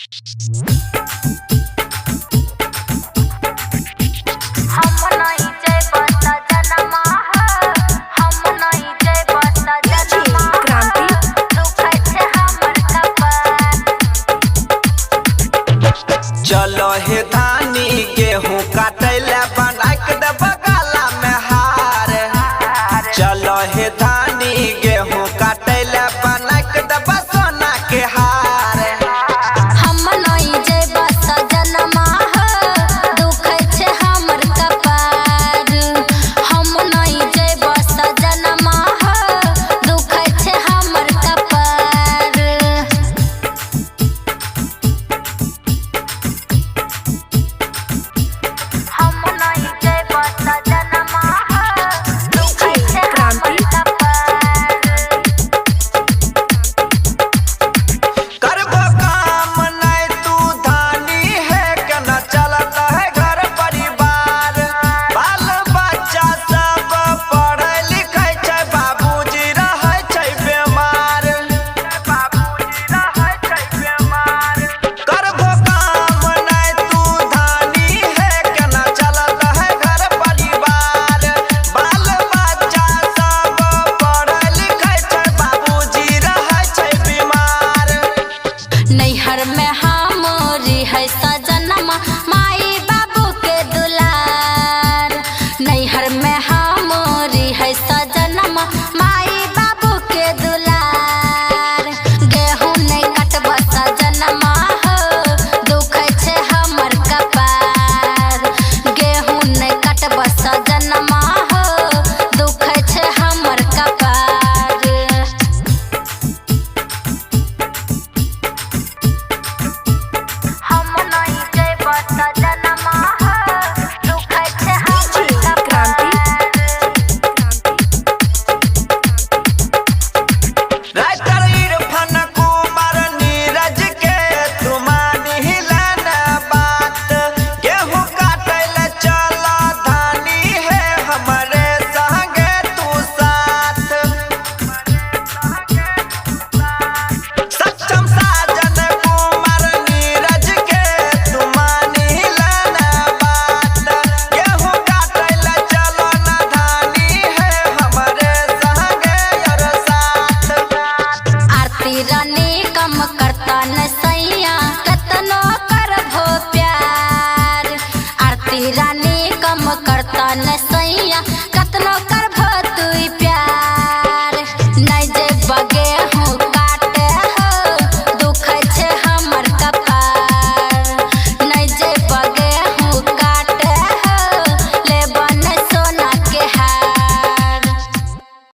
चलो हे धानी गेहूं काटैले बना के देब गला में हार। चलो हे धानी गेहूं काटैले बना के देब सोना के हार। हम नहीं जेब सजनमा दुख छे हमर कपार। हम नहीं जेब सजनमा दुख छे हमर कपार। हम नहीं जेब सजनमा दुख छे हमर कपार। करबो काम नहीं तू धानी है केना चलत है घर परिवार। बाल बच्चा सब पढ़े लिखे छै बाबूजी रहे छै बीमार। करबो काम नहीं तू धानी है केना चलत है घर परिवार। बाल बच्चा सब पढ़े लिखे छै बाबूजी रहे छै बीमार। नैहर में हमरी है सजनमा माई बाबू के दुलार। नैहर में हमरी है सजनमा माई बाबू के दुलार। गेहूं नहीं कटब सजनमा दुख छे हमर कपार। गेहूं नहीं कटब सजनमा दुख छे हमर कपार। हम नहीं जेब सजनमा दुख छे हमर कपार। राइटर इरफान कुमार नीरज के तू मानी लेना बात। गेहूं काटैले चल धानी है हमरे संगे तू साथ। सक्षम साजन कुमार नीरज के तू मानी लेना बात। गेहूं काटैले चल ना धानी है हमरे संगे और साथ। आरती रानी कम करता न सैया कतनो